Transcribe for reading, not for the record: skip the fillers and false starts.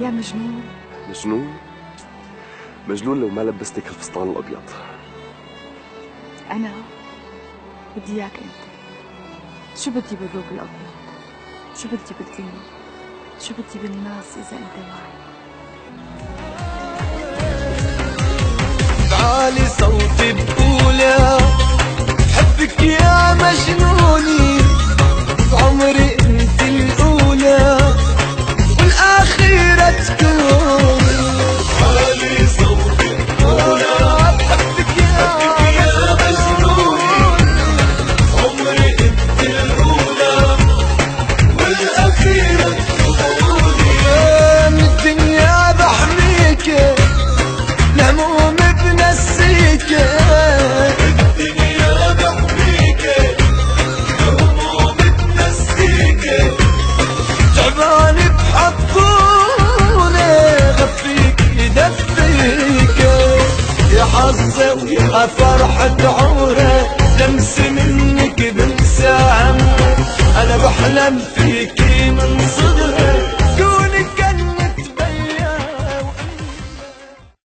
يا مجنون. مجنون؟ مجنون لو ما لبستك الفستان الابيض. انا بدي اياك انت. شو بدي بالروب الابيض؟ شو بدي بالدنيا؟ شو بدي بالناس اذا انت معي؟ بعالي صوتي بقولها حبك يا مجنوني، بعمري انت الاولى والاخيرة تكوني. بعالي صوتي بقولها حبك يا مجنوني، عمري انت الاولى والاخيرة تكوني. من الدنيا بحميكي الهموم بنسيكي، الدنيا بحميكي الهموم بنسيكي، تعباني بحضوني غفيكي دفيكي. يا حظي ويا فرحة عمري لمس منك بنسى همي، انا بحلم